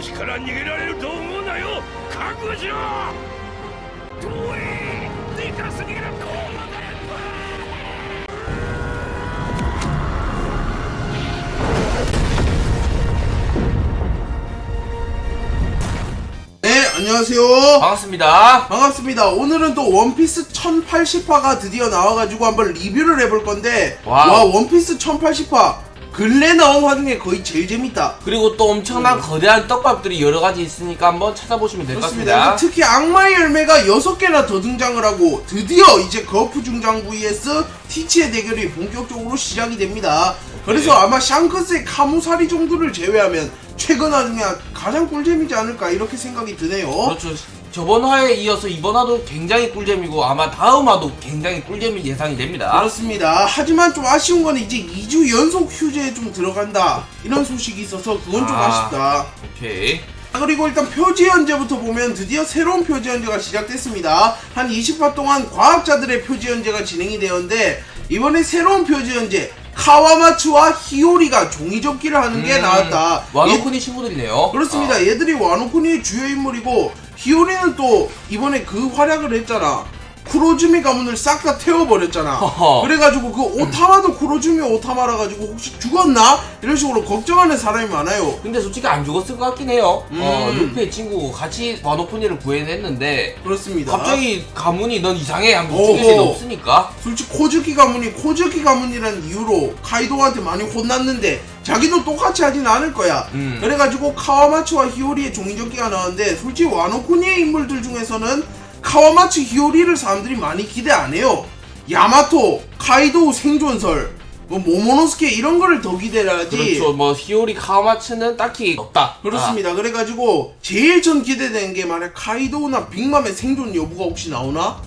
しから逃げられると思うなよ覚悟しろ遠いでかすぎるこうまで네, 안녕하세요. 반갑습니다. 반갑습니다. 오늘은 또 원피스 1080화가 드디어 나와가지고 한번 리뷰를 해볼 건데, 와, 원피스 1080화. 근래 나온 화 중에 거의 제일 재밌다. 그리고 또 엄청난 거대한 떡밥들이 여러가지 있으니까 한번 찾아보시면 될 것 같습니다. 특히 악마의 열매가 6개나 더 등장을 하고, 드디어 이제 거프 중장 vs 티치의 대결이 본격적으로 시작이 됩니다. 그래서 아마 샹크스의 카무사리 정도를 제외하면 최근 화 중에 가장 꿀잼이지 않을까 이렇게 생각이 드네요. 그렇죠. 저번 화에 이어서 이번 화도 굉장히 꿀잼이고 아마 다음 화도 굉장히 꿀잼이 예상이 됩니다. 그렇습니다. 하지만 좀 아쉬운 건 이제 2주 연속 휴재에 좀 들어간다 이런 소식이 있어서 그건 좀 아쉽다. 오케이. 그리고 일단 표지 연재부터 보면 드디어 새로운 표지 연재가 시작됐습니다. 한 20화 동안 과학자들의 표지 연재가 진행이 되었는데 이번에 새로운 표지 연재 카와마츠와 히요리가 종이접기를 하는 게 나왔다. 와노쿠니 친구들이네요. 그렇습니다. 얘들이 와노쿠니의 주요 인물이고 히요리는 또 이번에 그 활약을 했잖아. 쿠로즈미 가문을 싹 다 태워버렸잖아. 그래가지고 그 오타마도 쿠로즈미 오타마라 가지고 혹시 죽었나? 이런 식으로 걱정하는 사람이 많아요. 근데 솔직히 안 죽었을 것 같긴 해요. 루피의 친구 같이 와노쿠니를 구해냈는데 그렇습니다. 갑자기 가문이 넌 이상해 하면 죽일 리는 없으니까. 솔직히 코즈키 가문이라는 이유로 카이도한테 많이 혼났는데 자기도 똑같이 하진 않을 거야. 그래가지고 카와마츠와 히요리의 종이접기가 나왔는데 솔직히 와노쿠니의 인물들 중에서는 카와마츠 히요리를 사람들이 많이 기대 안 해요. 야마토, 카이도우 생존설, 뭐 모모노스케 이런 거를 더 기대를 하지. 그렇죠. 뭐 히요리 카와마츠는 딱히 없다. 그렇습니다. 그래가지고 제일 전 기대되는 게 만약 카이도우나 빅맘의 생존 여부가 혹시 나오나?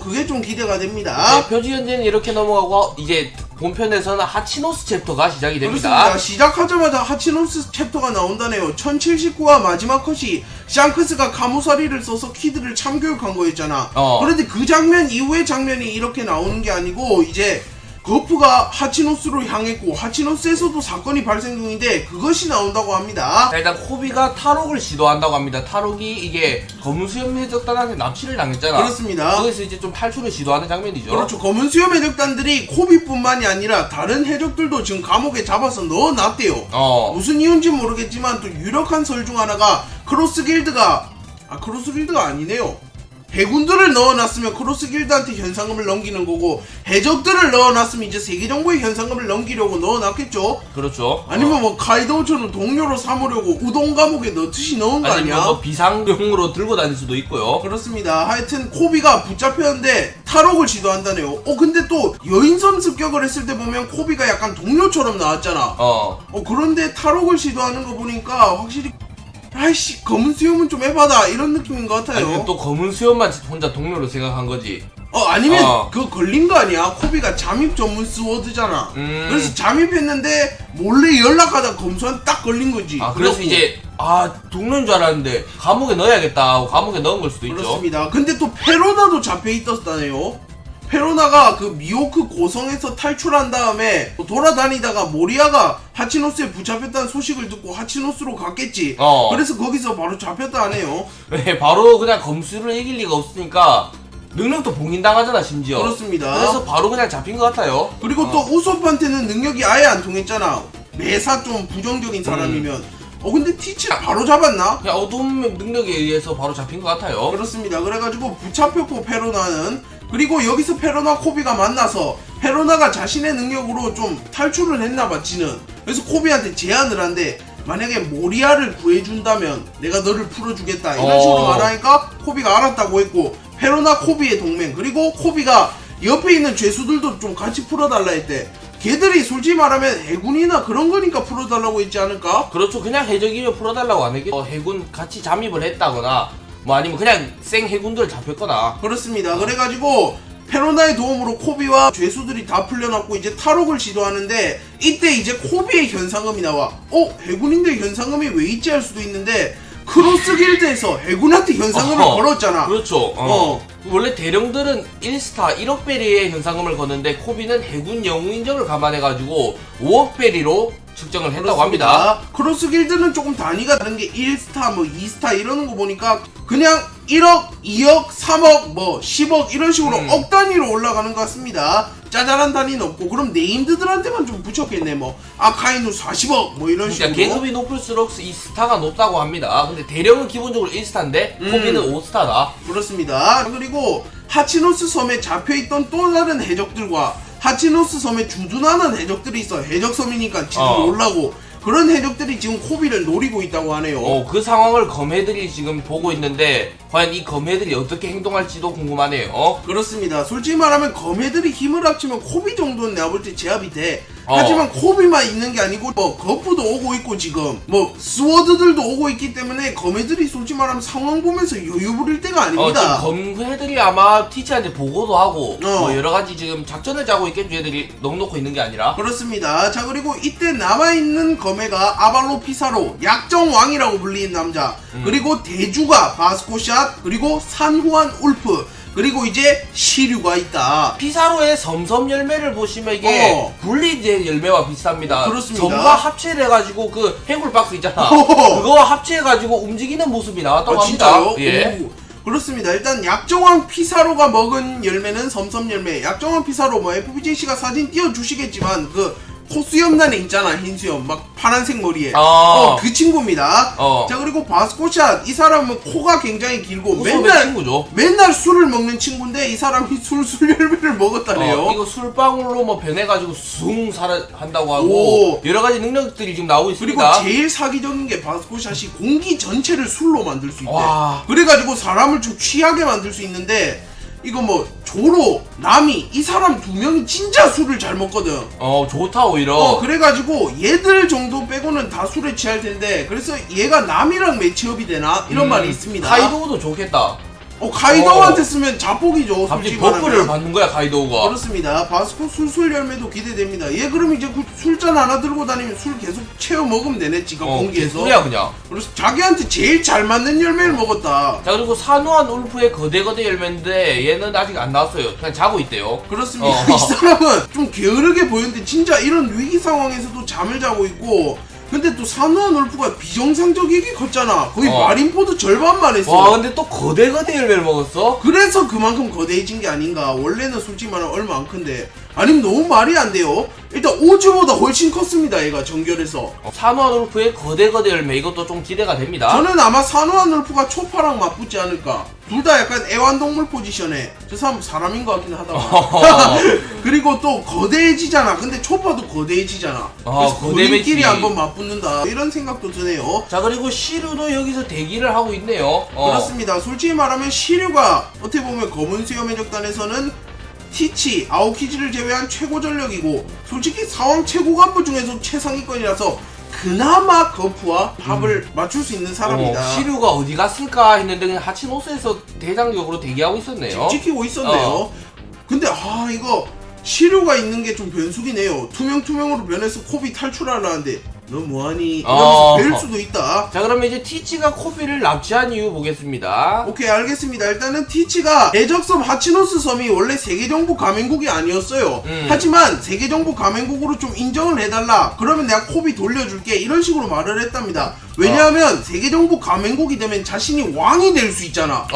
그게 좀 기대가 됩니다. 네, 표지 현재는 이렇게 넘어가고 이제 본편에서는 하치노스 챕터가 시작이 됩니다. 그렇습니다. 시작하자마자 하치노스 챕터가 나온다네요. 1079화 마지막 컷이 샹크스가 카무사리를 써서 키드를 참교육한 거였잖아. 그런데 그 장면 이후의 장면이 이렇게 나오는 게 아니고 이제 거프가 하치노스로 향했고 하치노스에서도 사건이 발생 중인데 그것이 나온다고 합니다. 자, 일단 코비가 탈옥을 시도한다고 합니다. 탈옥이 이게 검은 수염 해적단한테 납치를 당했잖아. 그렇습니다. 거기서 이제 좀 탈출을 시도하는 장면이죠. 그렇죠. 검은 수염 해적단들이 코비뿐만이 아니라 다른 해적들도 지금 감옥에 잡아서 넣어놨대요. 무슨 이유인지 모르겠지만 또 유력한 설 중 하나가 크로스 길드가 아니네요. 해군들을 넣어놨으면 크로스 길드한테 현상금을 넘기는 거고 해적들을 넣어놨으면 이제 세계정부에 현상금을 넘기려고 넣어놨겠죠. 그렇죠. 아니면 뭐 카이도우처럼 동료로 삼으려고 우동 감옥에 넣듯이 넣은 거 아니야? 뭐 비상용으로 들고 다닐 수도 있고요. 그렇습니다. 하여튼 코비가 붙잡혔는데 탈옥을 시도한다네요. 근데 또 여인선 습격을 했을 때 보면 코비가 약간 동료처럼 나왔잖아. 그런데 탈옥을 시도하는 거 보니까 확실히 아이씨 검은 수염은 좀 해봐다 이런 느낌인 것 같아요. 아니면 또 검은 수염만 혼자 동료로 생각한 거지. 아니면 그거 걸린 거 아니야? 코비가 잠입 전문 스워드잖아. 그래서 잠입했는데 몰래 연락하다 검수한 딱 걸린 거지. 그래서 이제 동료인 줄 알았는데 감옥에 넣어야겠다 하고 감옥에 넣은 걸 수도 있죠. 그렇습니다. 근데 또 페로나도 잡혀 있었다네요. 페로나가 그 미호크 고성에서 탈출한 다음에 돌아다니다가 모리아가 하치노스에 붙잡혔다는 소식을 듣고 하치노스로 갔겠지. 그래서 거기서 바로 잡혔다 하네요. 네, 바로 그냥 검수를 이길 리가 없으니까 능력도 봉인당하잖아 심지어. 그렇습니다. 그래서 바로 그냥 잡힌 것 같아요. 그리고 또 우소프한테는 능력이 아예 안 통했잖아. 매사 좀 부정적인 사람이면. 근데 티치를 바로 잡았나? 그냥 어둠 능력에 의해서 바로 잡힌 것 같아요. 그렇습니다. 그래가지고 붙잡혔고 페로나는. 그리고 여기서 페로나 코비가 만나서 페로나가 자신의 능력으로 좀 탈출을 했나봐 지는. 그래서 코비한테 제안을 한대. 만약에 모리아를 구해준다면 내가 너를 풀어주겠다 이런 식으로 말하니까 코비가 알았다고 했고 페로나 코비의 동맹 그리고 코비가 옆에 있는 죄수들도 좀 같이 풀어달라 했대. 걔들이 솔직히 말하면 해군이나 그런 거니까 풀어달라고 했지 않을까? 그렇죠. 그냥 해적이면 풀어달라고 안 했겠죠. 해군 같이 잠입을 했다거나 뭐 아니면 그냥 생 해군들 잡혔거나. 그렇습니다. 그래가지고 페로나의 도움으로 코비와 죄수들이 다 풀려났고 이제 탈옥을 시도하는데 이때 이제 코비의 현상금이 나와. 해군인데 현상금이 왜 있지 할 수도 있는데 크로스 길드에서 해군한테 현상금을 걸었잖아. 그렇죠. 원래 대령들은 1스타 1억 베리의 현상금을 거는데 코비는 해군 영웅 인정을 감안해가지고 5억 베리로 측정을 했다고 합니다. 크로스 길드는 조금 단위가 다른 게 1스타 뭐 2스타 이러는 거 보니까 그냥 1억, 2억, 3억, 뭐 10억 이런 식으로 억 단위로 올라가는 것 같습니다. 짜잘한 단위는 없고 그럼 네임드들한테만 좀 붙였겠네. 뭐 아카이누 40억 뭐 이런 식으로. 그러니까 계급이 높을수록 이 스타가 높다고 합니다. 근데 대령은 기본적으로 1스타인데 코비는 5스타다. 그렇습니다. 그리고 하치노스 섬에 잡혀있던 또 다른 해적들과 하치노스 섬에 주둔하는 해적들이 있어. 해적섬이니까 지금 올라고 그런 해적들이 지금 코비를 노리고 있다고 하네요. 그 상황을 검해들이 지금 보고 있는데 과연 이 검해들이 어떻게 행동할지도 궁금하네요. 그렇습니다. 솔직히 말하면 검해들이 힘을 합치면 코비 정도는 내가 볼 때 제압이 돼. 하지만 코비만 있는 게 아니고 뭐 거프도 오고 있고 지금 뭐 스워드들도 오고 있기 때문에 검해들이 솔직히 말하면 상황 보면서 여유 부릴 때가 아닙니다. 지금 검해들이 아마 티치한테 보고도 하고 뭐 여러가지 지금 작전을 짜고 있겠죠. 얘들이 넉넉히 있는 게 아니라. 그렇습니다. 자, 그리고 이때 남아있는 검해가 아발로 피사로 약정왕이라고 불리는 남자, 그리고 대주가 바스코샷, 그리고 산후안 울프, 그리고 이제 시류가 있다. 피사로의 섬섬 열매를 보시면 이게 분리된 열매와 비슷합니다. 그렇습니다. 점과 합체해가지고 그 해골 박스 있잖아. 그거 합체해가지고 움직이는 모습이 나왔다고 합니다. 진짜요? 예. 그렇습니다. 일단 약정왕 피사로가 먹은 열매는 섬섬 열매. 약정왕 피사로 뭐 FBJC가 사진 띄워주시겠지만 그 코수염단에 있잖아. 흰수염 막 파란색 머리에 그 친구입니다. 자, 그리고 바스코샷, 이 사람은 코가 굉장히 길고 맨날 술을 먹는 친구인데 이 사람이 술 열매를 먹었다네요. 이거 술방울로 뭐 변해가지고 숭 한다고 하고 여러가지 능력들이 지금 나오고 있습니다. 그리고 제일 사기적인 게 바스코샷이 공기 전체를 술로 만들 수 있대. 그래가지고 사람을 좀 취하게 만들 수 있는데 이거 뭐 조로, 나미 이 사람 두 명이 진짜 술을 잘 먹거든. 좋다 오히려. 그래가지고 얘들 정도 빼고는 다 술에 취할 텐데 그래서 얘가 남이랑 매치업이 되나 이런 말이 있습니다. 카이도우도 좋겠다. 카이도우한테 쓰면 자폭이죠. 갑자기 버프를 받는 거야 카이도우가. 그렇습니다. 바스코 술술 열매도 기대됩니다. 얘 그럼 이제 그 술잔 하나 들고 다니면 술 계속 채워 먹으면 되네. 지금 공기에서. 술이야 그냥. 그래서 자기한테 제일 잘 맞는 열매를 먹었다. 자, 그리고 산후안 울프의 거대 열매인데 얘는 아직 안 나왔어요. 그냥 자고 있대요. 그렇습니다. 이 사람은 좀 게으르게 보였는데 진짜 이런 위기 상황에서도 잠을 자고 있고, 근데 또 산후안 울프가 비정상적이게 컸잖아. 거의 마린포드 절반만 했어. 와, 근데 또 거대 열매를 먹었어? 그래서 그만큼 거대해진 게 아닌가. 원래는 솔직히 말하면 얼마 안 큰데. 아니면 너무 말이 안 돼요. 일단 오즈보다 훨씬 컸습니다. 얘가 정결해서. 산후안 울프의 거대 열매, 이것도 좀 기대가 됩니다. 저는 아마 산후안 울프가 초파랑 맞붙지 않을까. 둘 다 약간 애완동물 포지션에. 저 사람 사람인 것 같긴 하다. 그리고 또 거대해지잖아. 근데 초파도 거대해지잖아. 그래서 본인끼리 한번 맞붙는다 이런 생각도 드네요. 자, 그리고 시류도 여기서 대기를 하고 있네요. 그렇습니다. 솔직히 말하면 시류가 어떻게 보면 검은 수염 해적단에서는 티치, 아오키지를 제외한 최고 전력이고 솔직히 사왕 최고 간부 중에서 최상위권이라서 그나마 거프와 합을 맞출 수 있는 사람이다. 시류가 어디 갔을까 했는데 그냥 하치노스에서 대장적으로 대기하고 있었네요. 지키고 있었네요. 근데 이거 시류가 있는 게 좀 변수기네요. 투명으로 변해서 코비 탈출하려는데 너 뭐하니? 이러면서 뵐 수도 있다. 자, 그러면 이제 티치가 코비를 납치한 이유 보겠습니다. 오케이, 알겠습니다. 일단은 티치가 해적섬 하치노스 섬이 원래 세계정부 가맹국이 아니었어요. 하지만 세계정부 가맹국으로 좀 인정을 해달라. 그러면 내가 코비 돌려줄게. 이런 식으로 말을 했답니다. 왜냐하면 세계정부 가맹국이 되면 자신이 왕이 될 수 있잖아.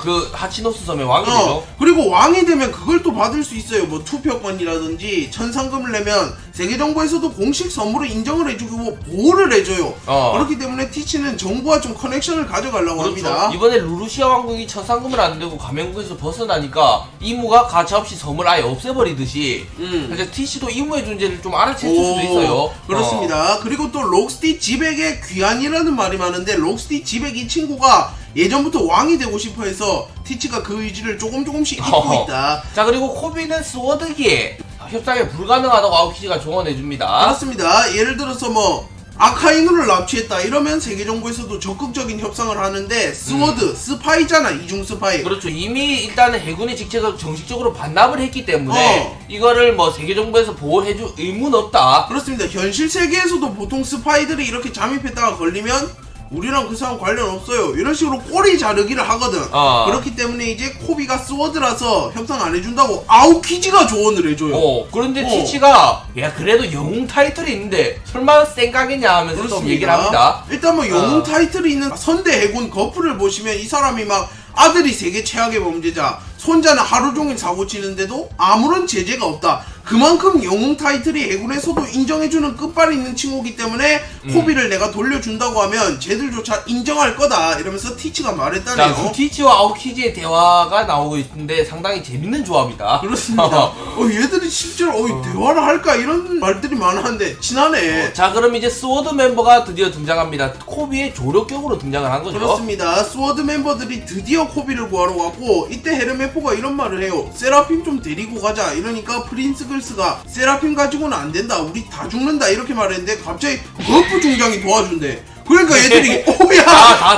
그 하치노스 섬의 왕이 되죠. 그리고 왕이 되면 그걸 또 받을 수 있어요. 뭐 투표권이라든지 천상금을 내면 세계정부에서도 공식 선물을 인정을 해주고 보호를 해줘요. 그렇기 때문에 티치는 정부와 좀 커넥션을 가져가려고 합니다. 이번에 루루시아 왕국이 천상금을 안 내고 가맹국에서 벗어나니까 이무가 가차없이 섬을 아예 없애버리듯이 그래서 티치도 이무의 존재를 좀 알아챘을 수도 있어요. 그렇습니다. 그리고 또 록스티 지백의 귀환이라는 말이 많은데 록스티 지백 이 친구가 예전부터 왕이 되고 싶어 해서 티치가 그 의지를 조금씩 잊고 있다. 자, 그리고 코비는 스워드기에 협상이 불가능하다고 아오키지가 조언해줍니다. 그렇습니다. 예를 들어서 뭐 아카이누를 납치했다 이러면 세계정부에서도 적극적인 협상을 하는데 스워드, 스파이잖아. 이중 스파이. 그렇죠. 이미 일단은 해군의 직책을 정식적으로 반납을 했기 때문에 이거를 뭐 세계정부에서 보호해줄 의무는 없다. 그렇습니다. 현실 세계에서도 보통 스파이들이 이렇게 잠입했다가 걸리면 우리랑 그 사람 관련 없어요 이런 식으로 꼬리 자르기를 하거든. 그렇기 때문에 이제 코비가 스워드라서 협상 안 해준다고 아오키지가 조언을 해줘요. 그런데 티치가 야 그래도 영웅 타이틀이 있는데 설마 쌩까겠냐 하면서 좀 그렇습니다. 얘기를 합니다. 일단 뭐 영웅 타이틀이 있는 선대 해군 거프를 보시면 이 사람이 막 아들이 세계 최악의 범죄자, 손자는 하루 종일 사고 치는데도 아무런 제재가 없다. 그만큼 영웅 타이틀이 해군에서도 인정해주는 끝발이 있는 친구기 때문에 코비를 내가 돌려준다고 하면 쟤들조차 인정할 거다 이러면서 티치가 말했다네요. 자, 그 티치와 아오키지의 대화가 나오고 있는데 상당히 재밌는 조합이다. 그렇습니다. 얘들이 실제로 대화를 할까 이런 말들이 많았는데 친하네. 자, 그럼 이제 스워드 멤버가 드디어 등장합니다. 코비의 조력격으로 등장을 한 거죠. 그렇습니다. 스워드 멤버들이 드디어 코비를 구하러 왔고 이때 헤르메포가 이런 말을 해요. 세라핌 좀 데리고 가자. 이러니까 프린스 글스가 세라핌 가지고는 안 된다. 우리 다 죽는다. 이렇게 말했는데 갑자기 거프 중장이 도와준대. 그러니까 얘들이 오야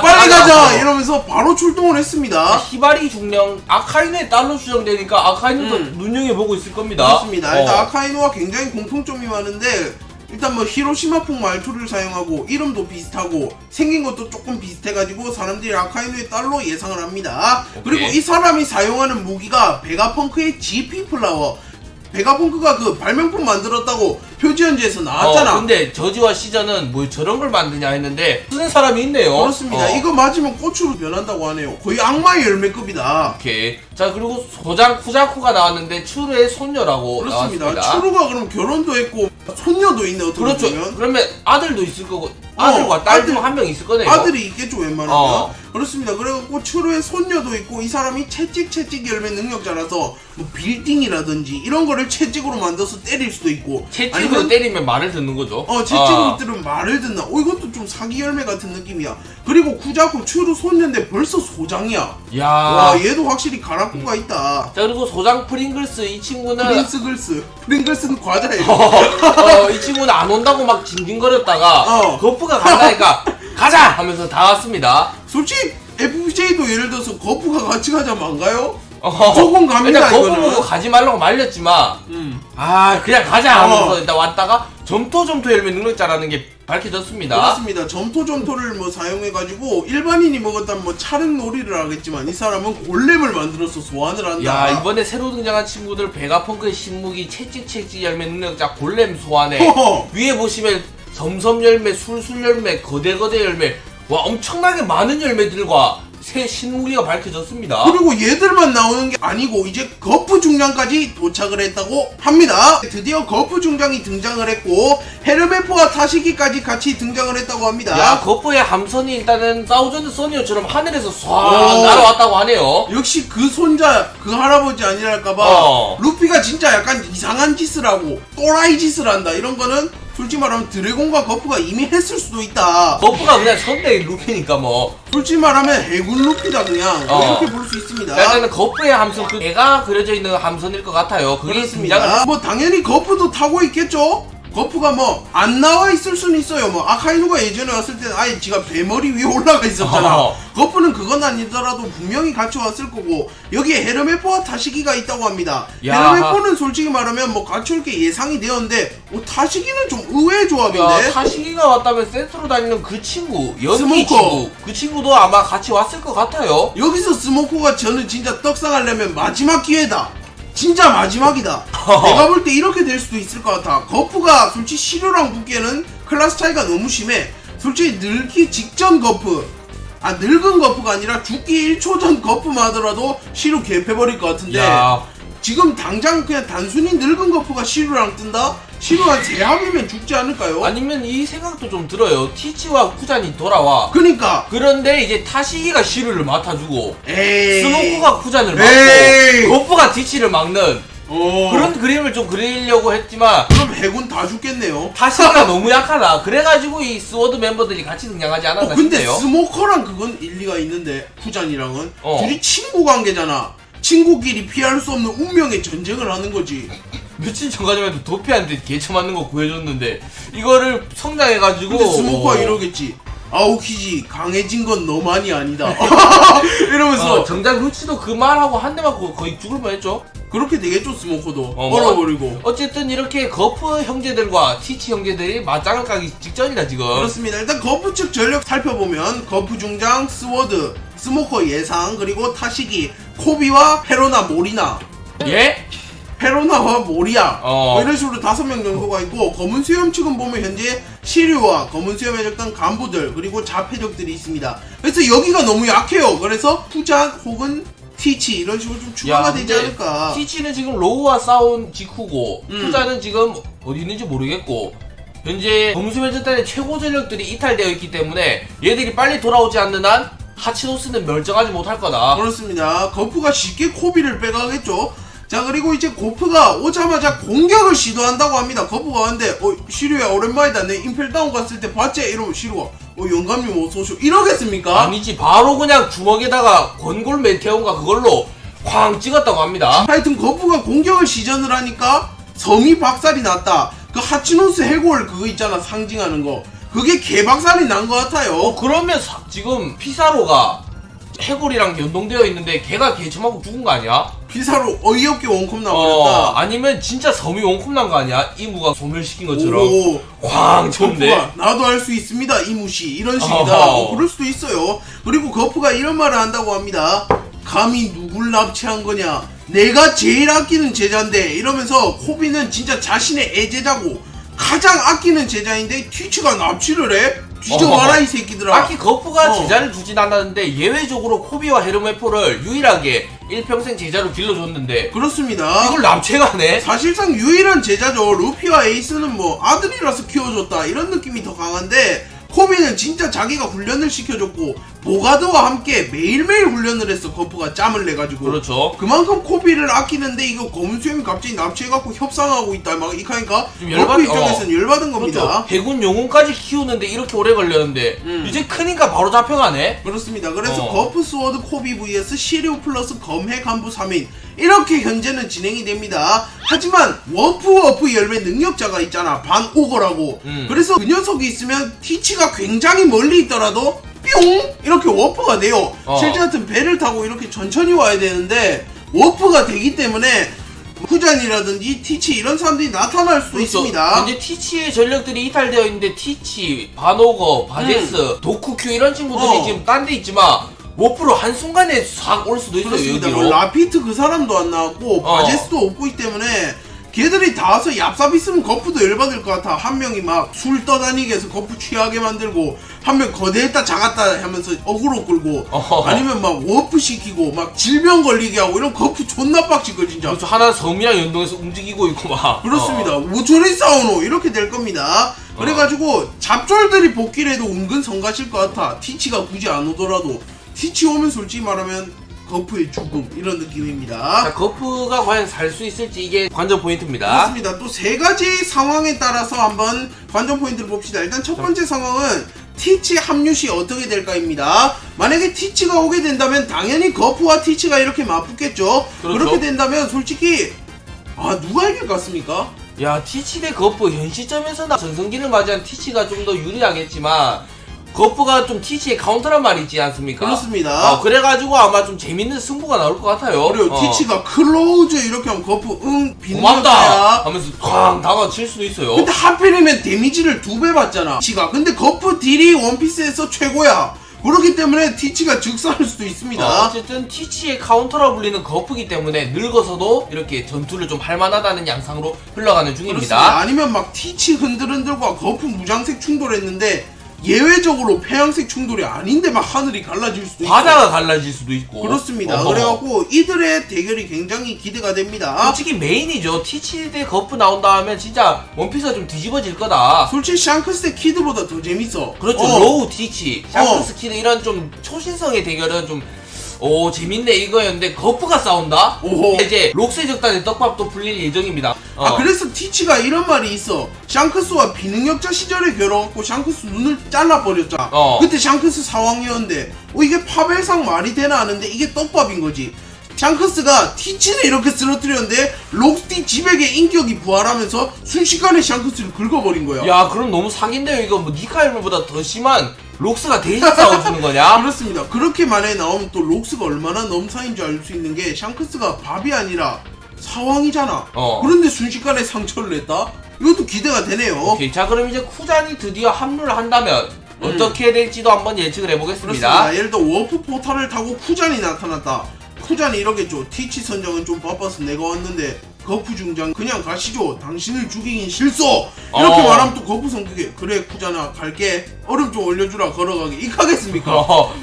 빨리 가자 이러면서 바로 출동을 했습니다. 히바리 중령 아카이누의 딸로 추정되니까 아카이누도 눈여겨보고 있을 겁니다. 그렇습니다. 일단 아카이누와 굉장히 공통점이 많은데 일단 뭐 히로시마풍 말투를 사용하고 이름도 비슷하고 생긴 것도 조금 비슷해가지고 사람들이 아카이누의 딸로 예상을 합니다. 그리고 이 사람이 사용하는 무기가 베가펑크의 GP 플라워. 베가펑크가 그 발명품 만들었다고 표지연지에서 나왔잖아. 근데 저지와 시전은 뭐 저런 걸 만드냐 했는데 쓰는 사람이 있네요. 그렇습니다. 이거 맞으면 꽃으로 변한다고 하네요. 거의 악마의 열매급이다. 오케이. 자, 그리고 소장 쿠자쿠가 나왔는데 추르의 손녀라고 그렇습니다. 나왔습니다. 추루가 그럼 결혼도 했고 손녀도 있네. 어떻게 그렇죠. 보면. 그러면 아들도 있을 거고 아들과 딸도 한 명 있을 거네요. 아들이 있겠죠 웬만하면. 그렇습니다. 그래갖고 추루의 손녀도 있고 이 사람이 채찍 열매 능력자라서 뭐 빌딩이라든지 이런 거를 채찍으로 만들어서 때릴 수도 있고 채찍으로 때리면 말을 듣는 거죠. 채찍으로 때리면 말을 듣나. 이것도 좀 사기 열매 같은 느낌이야. 그리고 쿠자쿠 추루 손녀인데 벌써 소장이야. 야. 와 얘도 확실히 가락구가 있다. 자, 그리고 소장 프링글스 이 친구는 프링글스는 과자예요. 이 친구는 안 온다고 막 징징거렸다가 거프가 간다니까 가자 하면서 다 왔습니다. 솔직히 FJ도 예를 들어서 거프가 같이 가자면 안 가요? 조금 갑니다. 일단 거프 이거는. 보고 가지 말라고 말렸지만 그냥 가자 하면서 일단 왔다가 점토 열매 능력자라는 게 밝혀졌습니다. 그렇습니다. 점토를 뭐 사용해가지고 일반인이 먹었다면 뭐 차른 놀이를 하겠지만 이 사람은 골렘을 만들어서 소환을 한다. 야, 이번에 새로 등장한 친구들 베가펑크의 신무기 채찍 열매 능력자 골렘 소환에 위에 보시면 섬섬 열매, 술술 열매, 거대 열매, 와 엄청나게 많은 열매들과 새 신무기가 밝혀졌습니다. 그리고 얘들만 나오는 게 아니고 이제 거프 중장까지 도착을 했다고 합니다. 드디어 거프 중장이 등장을 했고 헤르메포와 타시기까지 같이 등장을 했다고 합니다. 야, 거프의 함선이 일단은 사우전드 소니어처럼 하늘에서 쏴 날아왔다고 하네요. 역시 그 손자 그 할아버지 아니랄까봐 루피가 진짜 약간 이상한 짓을 하고 또라이 짓을 한다 이런 거는 솔직히 말하면 드래곤과 거프가 이미 했을 수도 있다. 거프가 그냥 선대 루피니까 뭐 솔직히 말하면 해군 루피다 그냥 이렇게 볼 수 있습니다. 일단은 거프의 함선 그 애가 그려져 있는 함선일 것 같아요. 그게 그렇습니다. 뭐 당연히 거프도 타고 있겠죠. 거프가 뭐 안 나와 있을 수는 있어요. 뭐 아카이누가 예전에 왔을 때는 아예 지가 배머리 위에 올라가 있었잖아. 거프는 그건 아니더라도 분명히 같이 왔을 거고 여기에 헤르메포와 타시기가 있다고 합니다. 헤르메포는 솔직히 말하면 뭐 같이 올 게 예상이 되었는데 타시기는 좀 의외의 조합인데. 타시기가 왔다면 센트로 다니는 그 친구 연기 스모커. 친구 그 친구도 아마 같이 왔을 것 같아요. 여기서 스모커가 저는 진짜 떡상하려면 마지막 기회다. 진짜 마지막이다. 내가 볼 때 이렇게 될 수도 있을 것 같아. 거프가 솔직히 시료랑 붙기에는 클래스 차이가 너무 심해. 솔직히 늙기 직전 거프, 늙은 거프가 아니라 죽기 1초 전 거프만 하더라도 시료 개패버릴 것 같은데 지금 당장 그냥 단순히 늙은 거프가 시료랑 뜬다? 시료 한 3합이면 죽지 않을까요? 아니면 이 생각도 좀 들어요. 티치와 쿠잔이 돌아와. 그니까 그런데 이제 타시기가 시류를 맡아주고 에이 스모크가 쿠잔을 막고 거프가 티치를 막는 그런 그림을 좀 그리려고 했지만 그럼 해군 다 죽겠네요. 타시기가 너무 약하다. 그래가지고 이 스워드 멤버들이 같이 등장하지 않았나 근데 싶네요. 스모커랑 그건 일리가 있는데 쿠잔이랑은 둘이 친구 관계잖아. 친구끼리 피할 수 없는 운명의 전쟁을 하는 거지. 며칠 전까지만 해도 도피한테 개처 맞는 거 구해줬는데 이거를 성장해가지고 근데 스모커가 이러겠지. 아오키지 강해진 건 너만이 아니다. 이러면서 정작 루치도 그 말하고 한 대 맞고 거의 죽을 뻔했죠. 그렇게 되겠죠. 스모커도 뭐, 얼어버리고. 어쨌든 이렇게 거프 형제들과 티치 형제들이 맞짱을 까기 직전이다 지금. 그렇습니다. 일단 거프 측 전력 살펴보면 거프 중장, 스워드, 스모커 예상, 그리고 타시기, 코비와 페로나 모리나. 예? 페로나와 모리아 뭐 이런 식으로 5명 정도가 있고, 검은 수염 측은 보면 현재 시류와 검은 수염에 적던 간부들 그리고 자패적들이 있습니다. 그래서 여기가 너무 약해요. 그래서 푸잔 혹은 티치 이런 식으로 좀 추가가 되지 않을까. 티치는 지금 로우와 싸운 직후고 푸자는 지금 어디 있는지 모르겠고, 현재 검은 수염 전단의 최고 전력들이 이탈되어 있기 때문에 얘들이 빨리 돌아오지 않는 한 하치노스는 멸정하지 못할 거다. 그렇습니다. 거프가 쉽게 코비를 빼가겠죠. 자, 그리고 이제 고프가 오자마자 공격을 시도한다고 합니다. 거프가 왔는데 시류야 오랜만이다. 내 임펠다운 갔을 때 봤지? 이러면 시류가 영감님 어서오쇼 이러겠습니까? 아니지, 바로 그냥 주먹에다가 권골 메테온가 그걸로 쾅 찍었다고 합니다. 하여튼 거프가 공격을 시전을 하니까 성이 박살이 났다. 그 하치노스 해골 그거 있잖아, 상징하는 거. 그게 개박살이 난 것 같아요. 그러면 지금 피사로가 해골이랑 연동되어 있는데 걔가 개처맞고 죽은 거 아니야? 피사로 어이없게 원컵 나버렸다. 아니면 진짜 섬이 원컵 난 거 아니야? 이무가 소멸시킨 것처럼 오, 쾅 쳤네. 거프가 나도 할 수 있습니다 이무씨 이런 식이다. 그럴 수도 있어요. 그리고 거프가 이런 말을 한다고 합니다. 감히 누굴 납치한 거냐, 내가 제일 아끼는 제자인데, 이러면서 코비는 진짜 자신의 애제자고 가장 아끼는 제자인데 티치가 납치를 해? 뒤져봐라 이 새끼들아. 딱히 거프가 제자를 두진 않았는데 예외적으로 코비와 헤르메포를 유일하게 일평생 제자로 길러줬는데 그렇습니다. 이걸 납치가네? 사실상 유일한 제자죠. 루피와 에이스는 뭐 아들이라서 키워줬다 이런 느낌이 더 강한데, 코비는 진짜 자기가 훈련을 시켜줬고 보가드와 함께 매일매일 훈련을 했어. 거프가 짬을 내가지고. 그렇죠. 그만큼 코비를 아끼는데 이거 검은 수염이 갑자기 납치해갖고 협상하고 있다 막 이카니까 좀 거프 입장에서는 열받은 겁니다. 그렇죠. 해군 영웅까지 키우는데 이렇게 오래 걸렸는데 이제 크니까 바로 잡혀가네? 그렇습니다. 그래서 거프 스워드 코비 vs 시리오 플러스 검해 간부 3인 이렇게 현재는 진행이 됩니다. 하지만 워프 열매 능력자가 있잖아, 반 오거라고. 그래서 그 녀석이 있으면 티치가 굉장히 멀리 있더라도 뿅 이렇게 워프가 돼요. 실제 같은 배를 타고 이렇게 천천히 와야 되는데 워프가 되기 때문에 푸잔이라든지 티치 이런 사람들이 나타날 수도 있습니다. 현재 티치의 전력들이 이탈되어 있는데 티치, 바노거, 바제스, 도쿠큐 이런 친구들이 지금 딴 데 있지만 워프로 한순간에 싹 올 수도 있어요. 그렇습니다. 여기로. 뭐 라피트 그 사람도 안 나왔고 바제스도 없고 때문에 걔들이 다 와서 얍삽 있으면 거프도 열받을 것 같아. 한 명이 막 술 떠다니게 해서 거프 취하게 만들고, 한 명 거대했다 작았다 하면서 어그로 끌고, 아니면 막 워프 시키고 막 질병 걸리게 하고 이런 거프 존나 빡치고 진짜. 그렇죠. 하나 섬이랑 연동해서 움직이고 있고 막. 그렇습니다. 우주리 싸우노 이렇게 될 겁니다. 그래가지고 잡졸들이 복귀를 해도 은근 성가실 것 같아. 티치가 굳이 안 오더라도. 티치 오면 솔직히 말하면 거프의 죽음 이런 느낌입니다. 자, 거프가 과연 살 수 있을지 이게 관전 포인트입니다. 그렇습니다. 또 3가지 상황에 따라서 한번 관전 포인트를 봅시다. 일단 첫 번째 상황은 티치 합류 시 어떻게 될까입니다. 만약에 티치가 오게 된다면 당연히 거프와 티치가 이렇게 맞붙겠죠. 그렇죠. 그렇게 된다면 솔직히 누가 이길 것 같습니까? 야, 티치 대 거프 현 시점에서는 전성기를 맞이한 티치가 좀 더 유리하겠지만 거프가 좀 티치의 카운터란 말이 있지 않습니까? 그렇습니다. 그래가지고 아마 좀 재밌는 승부가 나올 것 같아요. 그리고 티치가 클로즈 이렇게 하면 거프 고맙다 하면서 쾅 다가칠 수도 있어요. 근데 하필이면 데미지를 2배 받잖아 티치가. 근데 거프 딜이 원피스에서 최고야. 그렇기 때문에 티치가 즉사할 수도 있습니다. 어쨌든 티치의 카운터라 불리는 거프기 때문에 늙어서도 이렇게 전투를 좀 할만하다는 양상으로 흘러가는 중입니다. 그렇습니다. 아니면 막 티치 흔들흔들과 거프 무장색 충돌했는데 예외적으로 폐양색 충돌이 아닌데 막 하늘이 갈라질 수도 있고 바다가 갈라질 수도 있고. 그렇습니다. 그래갖고 이들의 대결이 굉장히 기대가 됩니다. 솔직히 메인이죠. 티치 대 거프 나온다 하면 진짜 원피스가 좀 뒤집어질 거다. 솔직히 샹크스 대 키드보다 더 재밌어. 그렇죠. 로우 티치, 샹크스 키드 이런 좀 초신성의 대결은 좀 재밌네 이거였는데 거프가 싸운다? 오호. 이제 록스의 적단의 떡밥도 불릴 예정입니다. 그래서 티치가 이런 말이 있어. 샹크스와 비능력자 시절에 겨뤄갖고 샹크스 눈을 잘라버렸잖아. 그때 샹크스 사왕이었는데 이게 파벨상 말이 되나 하는데 이게 떡밥인 거지. 샹크스가 티치를 이렇게 쓰러뜨렸는데 록스티 지백의 인격이 부활하면서 순식간에 샹크스를 긁어버린 거야. 야, 그럼 너무 사기인데요. 이거 뭐 니카 열매보다 더 심한 록스가 대신 싸워주는 거냐? 그렇습니다. 그렇게 만약에 나오면 또 록스가 얼마나 넘사인 줄 알 수 있는 게 샹크스가 밥이 아니라 사왕이잖아. 그런데 순식간에 상처를 냈다? 이것도 기대가 되네요. 오케이. 자, 그럼 이제 쿠잔이 드디어 합류를 한다면 어떻게 될지도 한번 예측을 해보겠습니다. 그렇습니다. 예를 들어 워프 포탈을 타고 쿠잔이 나타났다. 쿠잔이 이러겠죠. 티치 선장은 좀 바빠서 내가 왔는데 거프 중장 그냥 가시죠. 당신을 죽이긴 실소. 이렇게 말하면 또 거프 성격에 그래 쿠잔아 갈게. 얼음 좀 올려주라 걸어가게. 익하겠습니까?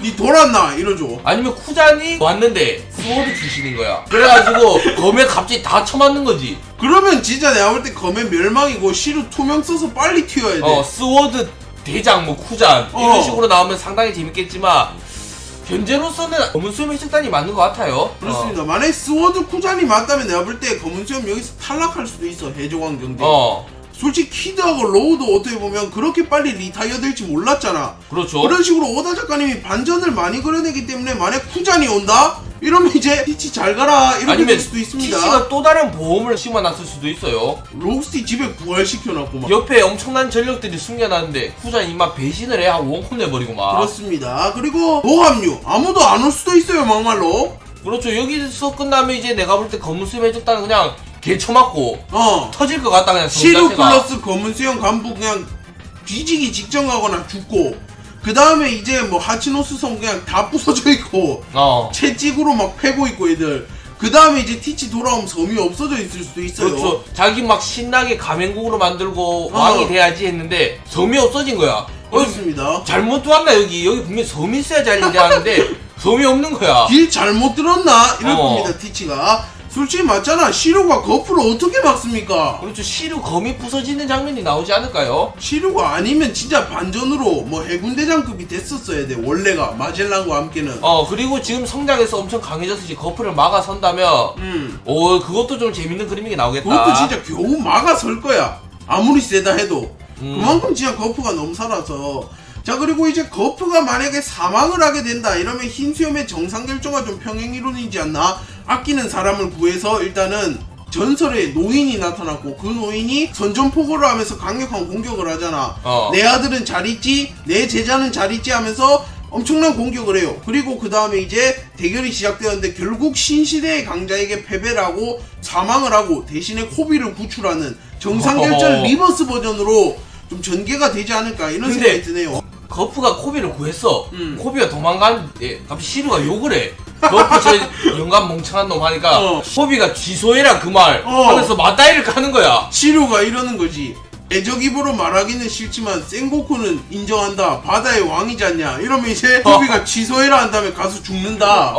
니 돌았나? 이러죠. 아니면 쿠잔이 왔는데 스워드 출신인 거야. 그래가지고 검에 갑자기 다 쳐맞는 거지. 그러면 진짜 내가 볼 때 검의 멸망이고 시루 투명 써서 빨리 튀어야 돼. 스워드 대장 뭐 쿠잔 이런 식으로 나오면 상당히 재밌겠지만 현재로서는 검은 수염 해적단이 맞는 것 같아요. 그렇습니다. 만약에 스워드 쿠잔이 맞다면 내가 볼 때 검은 수염 여기서 탈락할 수도 있어. 해적왕 경쟁. 솔직히 키드하고 로우도 어떻게 보면 그렇게 빨리 리타이어 될지 몰랐잖아. 그렇죠. 그런 식으로 오다 작가님이 반전을 많이 그려내기 때문에 만약 쿠잔이 온다? 이러면 이제 티치 잘 가라 이렇게 될 수도 있습니다. 티치가 또 다른 보험을 심어놨을 수도 있어요. 록스티 집에 부활시켜놨고 막. 옆에 엄청난 전력들이 숨겨놨는데 쿠잔이 막 배신을 해 하고 원콘 내버리고 막. 그렇습니다. 그리고 노합류 아무도 안 올 수도 있어요 막말로. 그렇죠. 여기서 끝나면 이제 내가 볼 때 검은 수염 해적단은 그냥 개 쳐맞고 터질 것 같다 그냥. 시루 플러스 검은 수염 간부 그냥 뒤지기 직전 가거나 죽고 그 다음에 이제 뭐 하치노스 성 그냥 다 부서져 있고 채찍으로 막 패고 있고 애들. 그 다음에 이제 티치 돌아오면 섬이 없어져 있을 수도 있어요. 그렇죠. 자기 막 신나게 가맹국으로 만들고 왕이 돼야지 했는데 섬이 없어진 거야. 그렇습니다. 잘못 왔나 여기 분명히 섬이 있어야지 할인지 하는데 섬이 없는 거야. 길 잘못 들었나 이럴 겁니다 티치가. 솔직히 맞잖아. 시루가 거프를 어떻게 막습니까? 그렇죠. 시루 검이 부서지는 장면이 나오지 않을까요? 시루가 아니면 진짜 반전으로 뭐 해군대장급이 됐었어야 돼 원래가 마젤란과 함께는. 그리고 지금 성장해서 엄청 강해져서 이제 거프를 막아선다면 그것도 좀 재밌는 그림이 나오겠다. 그것도 진짜 겨우 막아설 거야 아무리 세다 해도. 그만큼 진짜 거프가 너무 살아서. 자, 그리고 이제 거프가 만약에 사망을 하게 된다 이러면 흰수염의 정상결정과 좀 평행이론이지 않나. 아끼는 사람을 구해서 일단은 전설의 노인이 나타났고 그 노인이 선전포고를 하면서 강력한 공격을 하잖아. 내 아들은 잘 있지, 내 제자는 잘 있지 하면서 엄청난 공격을 해요. 그리고 그 다음에 이제 대결이 시작되었는데 결국 신시대의 강자에게 패배를 하고 사망을 하고 대신에 코비를 구출하는 정상결전 리버스 버전으로 좀 전개가 되지 않을까 이런 생각이 드네요. 거프가 코비를 구했어. 코비가 도망가는데 갑자기 시루가 욕을 해. 거프 저 영감 멍청한 놈 하니까 코비가 취소해라 그 말 하면서 맞다이를 까는 거야. 시루가 이러는 거지. 애적 입으로 말하기는 싫지만 센고쿠는 인정한다. 바다의 왕이지 않냐. 이러면 이제 코비가 취소해라 한 다음에 가서 죽는다.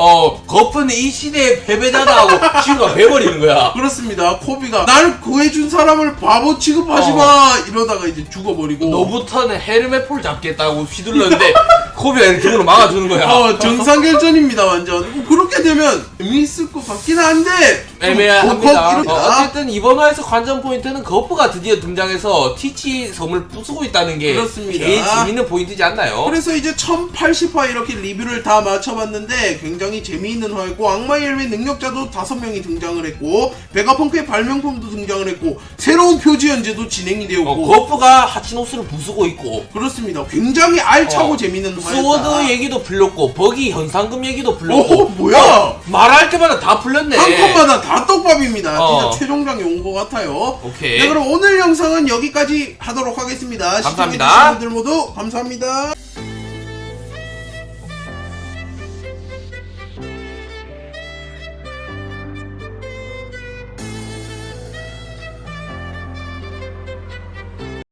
거프는 이 시대의 패배자다 하고 시루가 배버리는 거야. 그렇습니다. 코비가 날 구해준 사람을 바보 취급하지마 이러다가 이제 죽어버리고 너부터는 헤르메폴 잡겠다고 휘둘렀는데 코비가 이렇게 등으로 막아주는 거야. 정상결전입니다 완전. 그렇게 되면 재미있을 것 같긴 한데 애매합니다. 어쨌든 이번 화에서 관전 포인트는 거프가 드디어 등장해서 티치 섬을 부수고 있다는 게 그렇습니다. 제일 재밌는 포인트지 않나요? 그래서 이제 1080화 이렇게 리뷰를 다 맞춰봤는데 굉장히 재미있는 화였고 악마의 열매 능력자도 5명이 등장을 했고 베가펑크의 발명품도 등장을 했고 새로운 표지 연재도 진행이 되었고 거프가 하치노스를 부수고 있고 그렇습니다. 굉장히 알차고 재밌는 화였다. 스워드 얘기도 풀렸고 버기 현상금 얘기도 풀렸고 뭐야 말할 때마다 다 풀렸네. 한 컷마다 다 떡밥입니다. 진짜 최종장이 온 것 같아요. 오케이. 네, 그럼 오늘 영상은 여기까지 하도록 하겠습니다. 감사합니다. 시청해주신 분들 모두 감사합니다.